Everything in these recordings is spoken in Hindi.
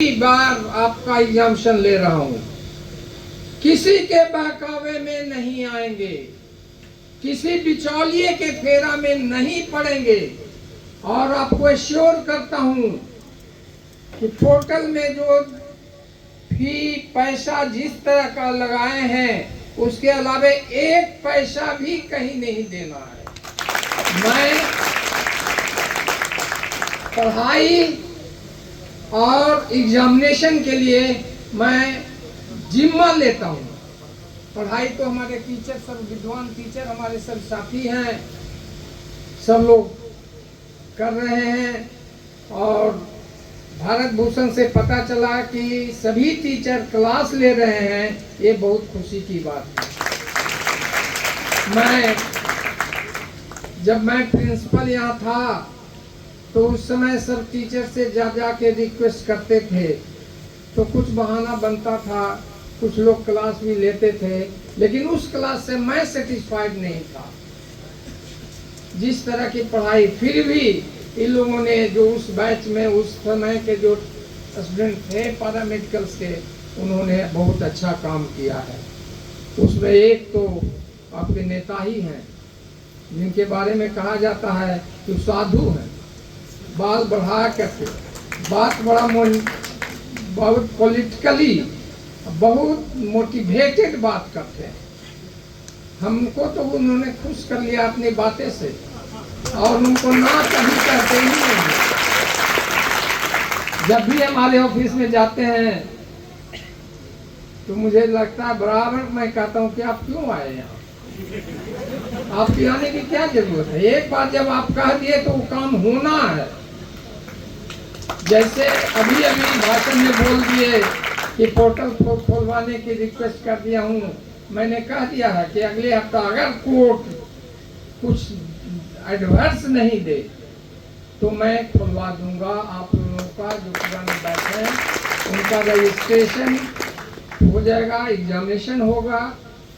बार आपका एग्जामिशन ले रहा हूं, किसी के बहकावे में नहीं आएंगे, किसी बिचौलिए के फेरा में नहीं पड़ेंगे। और आपको एश्योर करता हूं कि पोर्टल में जो फी पैसा जिस तरह का लगाए हैं उसके अलावा एक पैसा भी कहीं नहीं देना है। मैं पढ़ाई और एग्जामिनेशन के लिए मैं जिम्मा लेता हूँ। पढ़ाई तो हमारे टीचर सब विद्वान टीचर हमारे सब साथी हैं, सब लोग कर रहे हैं। और भारत भूषण से पता चला कि सभी टीचर क्लास ले रहे हैं, ये बहुत खुशी की बात है। जब मैं प्रिंसिपल यहाँ था तो उस समय सब टीचर से जा के रिक्वेस्ट करते थे, तो कुछ बहाना बनता था, कुछ लोग क्लास भी लेते थे, लेकिन उस क्लास से मैं सेटिस्फाइड नहीं था जिस तरह की पढ़ाई। फिर भी इन लोगों ने जो उस बैच में उस समय के जो स्टूडेंट थे पैरामेडिकल्स के, उन्होंने बहुत अच्छा काम किया है। उसमें एक तो आपके नेता ही हैं जिनके बारे में कहा जाता है कि साधु हैं, बाल बढ़ा करके बात बहुत पॉलिटिकली बहुत मोटिवेटेड बात करते हैं। हमको तो उन्होंने खुश कर लिया अपनी बातें से, और उनको ना कभी कहते ही नहीं। जब भी हमारे ऑफिस में जाते हैं तो मुझे लगता है बराबर मैं कहता हूँ कि आप क्यों आए यहाँ, आपके आने की क्या जरूरत है। एक बार जब आप कह दिए तो वो काम होना है। जैसे अभी भाषण में बोल दिए कि पोर्टल खोलवाने की रिक्वेस्ट कर दिया हूँ, मैंने कह दिया है कि अगले हफ्ता अगर कोर्ट कुछ एडवांस नहीं दे तो मैं खुलवा दूंगा। आप लोगों का जो पुराने बैच हैं उनका रजिस्ट्रेशन हो जाएगा, एग्जामिनेशन होगा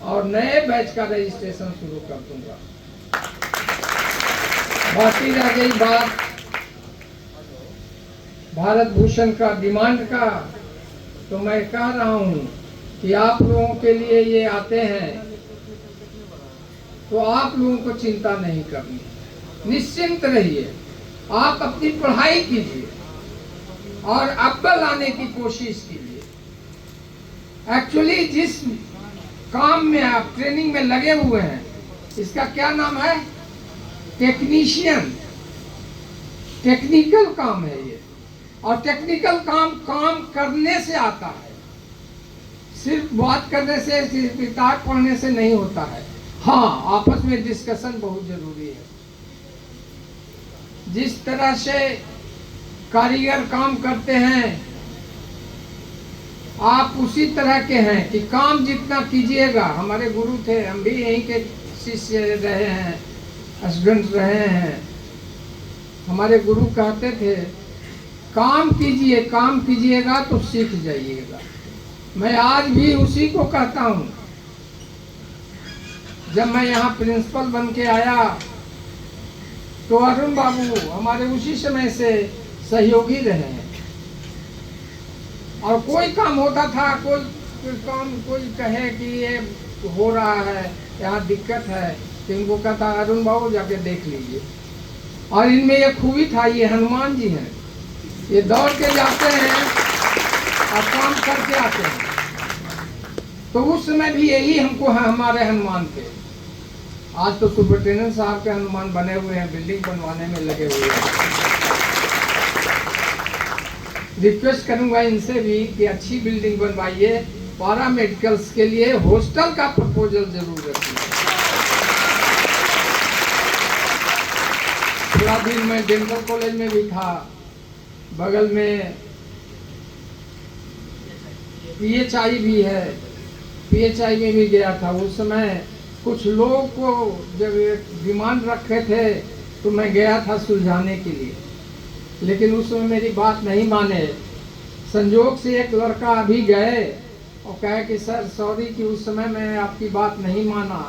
और नए बैच का रजिस्ट्रेशन शुरू कर दूंगा। बाकी रह गई बात भारत भूषण का डिमांड का, तो मैं कह रहा हूं कि आप लोगों के लिए ये आते हैं तो आप लोगों को चिंता नहीं करनी, निश्चिंत रहिए। आप अपनी पढ़ाई कीजिए और अव्वल आने की कोशिश कीजिए। एक्चुअली जिस काम में आप ट्रेनिंग में लगे हुए हैं, इसका क्या नाम है? टेक्नीशियन। टेक्निकल काम है ये, और टेक्निकल काम करने से आता है, सिर्फ बात करने से, सिर्फ किताब पढ़ने से नहीं होता है। हाँ, आपस में डिस्कशन बहुत जरूरी है। जिस तरह से कारीगर काम करते हैं आप उसी तरह के हैं कि काम जितना कीजिएगा। हमारे गुरु थे, हम भी यहीं के शिष्य रहे हैं, स्टूडेंट रहे हैं। हमारे गुरु कहते थे काम कीजिए, काम कीजिएगा तो सीख जाइएगा। मैं आज भी उसी को कहता हूँ। जब मैं यहाँ प्रिंसिपल बन के आया तो अरुण बाबू हमारे उसी समय से सहयोगी रहे हैं, और कोई काम होता था, कोई कहे कि ये हो रहा है, यहाँ दिक्कत है, तो इनको कहता अरुण बाबू जाके देख लीजिए। और इनमें ये खूबी था, ये हनुमान जी हैं, ये दौड़ के जाते हैं और काम करके आते हैं। तो उस समय भी यही हमको हमारे हनुमान थे। आज तो सुपरिटेंडेंट साहब के हनुमान बने हुए हैं, बिल्डिंग बनवाने में लगे हुए हैं। रिक्वेस्ट करूंगा इनसे भी कि अच्छी बिल्डिंग बनवाइए। पैरामेडिकल्स के लिए हॉस्टल का प्रपोजल जरूर रखिए। थोड़ा दिन मैं डेंटल कॉलेज में भी था, बगल में PHI भी है, PHI में भी गया था। उस समय कुछ लोगों को जब डिमांड रखे थे तो मैं गया था सुलझाने के लिए, लेकिन उस समय मेरी बात नहीं माने। संजोग से एक लड़का अभी गए और कहे कि सर सॉरी कि उस समय मैं आपकी बात नहीं माना,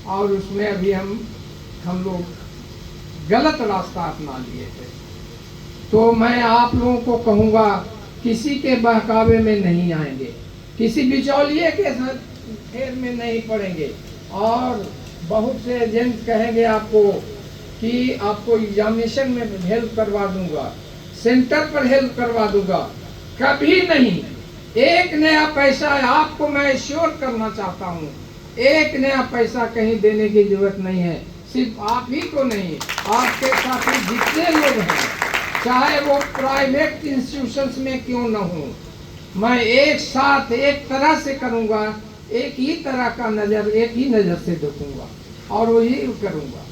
और उसमें अभी हम लोग गलत रास्ता अपना लिए थे। तो मैं आप लोगों को कहूँगा किसी के बहकावे में नहीं आएंगे, किसी बिचौलिए के साथ फेर में नहीं पड़ेंगे। और बहुत से एजेंट कहेंगे आपको कि आपको एग्जामिनेशन में हेल्प करवा दूंगा, सेंटर पर हेल्प करवा दूंगा, कभी नहीं। एक नया पैसा आपको मैं श्योर करना चाहता हूँ, एक नया पैसा कहीं देने की जरूरत नहीं है। सिर्फ आप ही को नहीं, आपके साथ जितने लोग हैं, चाहे वो प्राइवेट इंस्टीट्यूशंस में क्यों न हो, मैं एक साथ एक तरह से करूँगा, एक ही तरह का नज़र, एक ही नज़र से देखूँगा और वही करूँगा।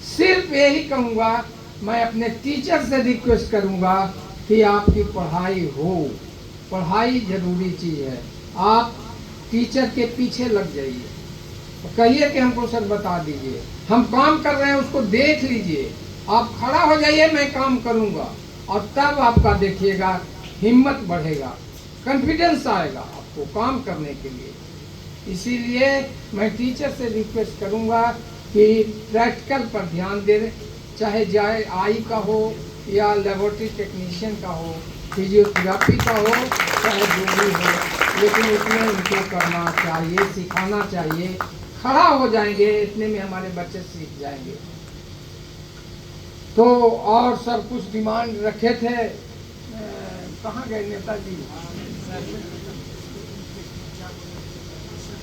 सिर्फ यही कहूँगा, मैं अपने टीचर से रिक्वेस्ट करूँगा कि आपकी पढ़ाई हो, पढ़ाई जरूरी चीज़ है। आप टीचर के पीछे लग जाइए, कहिए कि हमको सर बता दीजिए, हम काम कर रहे हैं उसको देख लीजिए, आप खड़ा हो जाइए, मैं काम करूँगा। और तब आपका देखिएगा हिम्मत बढ़ेगा, कॉन्फिडेंस आएगा आपको काम करने के लिए। इसीलिए मैं टीचर से रिक्वेस्ट करूँगा कि प्रैक्टिकल पर ध्यान दें, चाहे जाए आई का हो या लेबोरेटरी टेक्नीशियन का हो, फिजियोथेरापी का हो, चाहे जो भी हो, लेकिन उसमें उनको करना चाहिए, सिखाना चाहिए। खड़ा हो जाएंगे, इतने में हमारे बच्चे सीख जाएंगे। तो और सब कुछ डिमांड रखे थे, कहाँ गए नेताजी?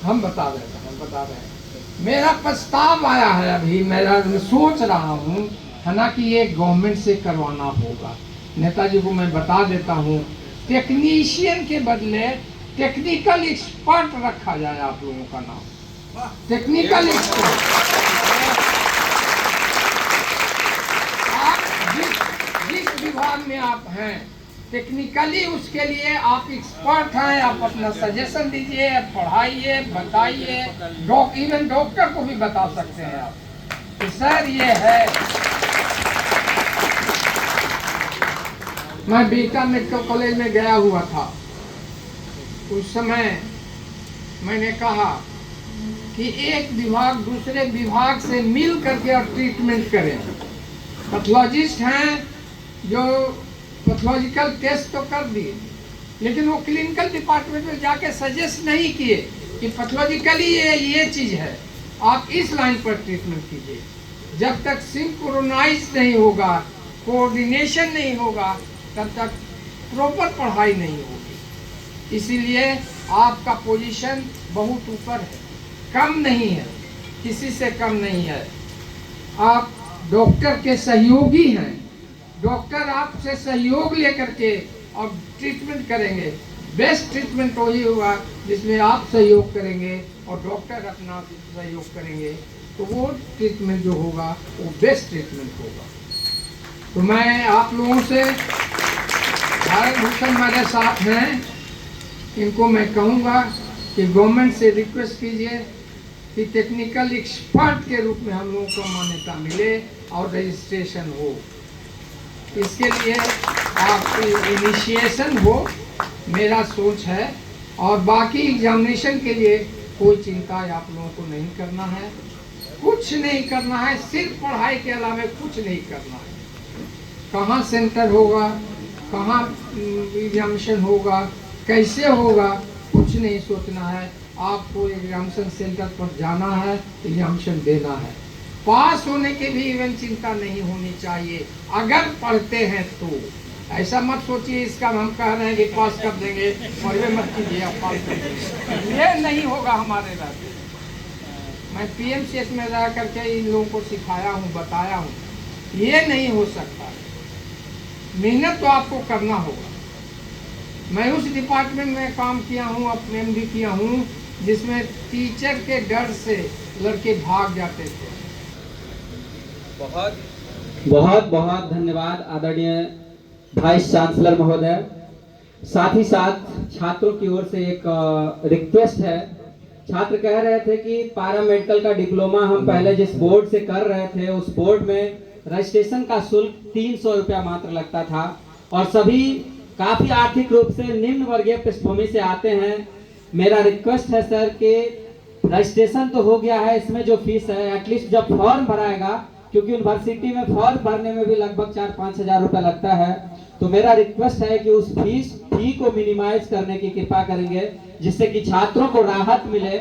हम बता रहे हैं। मेरा प्रस्ताव आया है अभी, मैं सोच रहा हूँ है ना कि ये गवर्नमेंट से करवाना होगा। नेताजी को मैं बता देता हूँ, टेक्नीशियन के बदले टेक्निकल एक्सपर्ट रखा जाए। आप लोगों का नाम टेक्निकल एक्सपर्ट। आप जिस विभाग में आप हैं टेक्निकली, उसके लिए आप एक्सपर्ट हैं, आप अपना सजेशन दीजिए, पढ़ाइए, बताइए, इवन डॉक्टर को भी बता सकते हैं आप कि सर ये है। मैं बीटा मेडिकल कॉलेज में गया हुआ था, उस समय मैंने कहा कि एक विभाग दूसरे विभाग से मिल करके और ट्रीटमेंट करें। पैथोलॉजिस्ट हैं जो पैथोलॉजिकल टेस्ट तो कर दिए, लेकिन वो क्लिनिकल डिपार्टमेंट में जाके सजेस्ट नहीं किए कि पैथोलॉजिकली ये चीज़ है, आप इस लाइन पर ट्रीटमेंट कीजिए। जब तक सिंक्रोनाइज नहीं होगा, कोऑर्डिनेशन नहीं होगा, तब तक प्रॉपर पढ़ाई नहीं होगी। इसीलिए आपका पोजीशन बहुत ऊपर है, कम नहीं है, किसी से कम नहीं है। आप डॉक्टर के सहयोगी हैं, डॉक्टर आपसे सहयोग लेकर के और ट्रीटमेंट करेंगे। बेस्ट ट्रीटमेंट वही होगा जिसमें आप सहयोग करेंगे और डॉक्टर अपना सहयोग करेंगे, तो वो ट्रीटमेंट जो होगा वो बेस्ट ट्रीटमेंट होगा। तो मैं आप लोगों से, भारत भूषण मेरे साथ हैं, इनको मैं कहूँगा कि गवर्नमेंट से रिक्वेस्ट कीजिए कि टेक्निकल एक्सपर्ट के रूप में हम लोगों को मान्यता मिले और रजिस्ट्रेशन हो। इसके लिए आपकी इनिशिएशन हो, मेरा सोच है। और बाकी एग्जामिनेशन के लिए कोई चिंता आप लोगों को नहीं करना है, कुछ नहीं करना है, सिर्फ पढ़ाई के अलावा कुछ नहीं करना है। कहाँ सेंटर होगा, कहाँ एग्जामिनेशन होगा, कैसे होगा, कुछ नहीं सोचना है। आपको एग्जामिनेशन सेंटर पर जाना है, एग्जामिनेशन देना है। पास होने की भी इवन चिंता नहीं होनी चाहिए अगर पढ़ते हैं तो। ऐसा मत सोचिए इसका हम कह रहे हैं कि पास कर देंगे और ये मत कीजिए आप पास कर देंगे, ये नहीं होगा हमारे राज्य। मैं पीएमसीएच में रह करके इन लोगों को सिखाया हूँ, बताया हूँ, ये नहीं हो सकता। मेहनत तो आपको करना होगा। मैं उस डिपार्टमेंट में काम किया हूँ, अपने में भी किया हूँ, जिसमें टीचर के डर से लड़के भाग जाते थे। बहुत बहुत बहुत धन्यवाद आदरणीय वाइस चांसलर महोदय। साथ ही साथ छात्रों की ओर से एक रिक्वेस्ट है। छात्र कह रहे थे कि पैरा मेडिकल का डिप्लोमा हम पहले जिस बोर्ड से कर रहे थे, उस बोर्ड में रजिस्ट्रेशन का शुल्क 300 रुपया मात्र लगता था और सभी काफी आर्थिक रूप से निम्न वर्गीय पृष्ठभूमि से आते हैं। मेरा रिक्वेस्ट है सर कि रजिस्ट्रेशन तो हो गया है, इसमें जो फीस है एटलीस्ट जब फॉर्म भराएगा, क्योंकि यूनिवर्सिटी में फॉर्म भरने में भी लगभग 4-5 हजार रुपया लगता है। तो मेरा रिक्वेस्ट है कि उस फी को मिनिमाइज करने की कृपा करेंगे, जिससे कि छात्रों को राहत मिले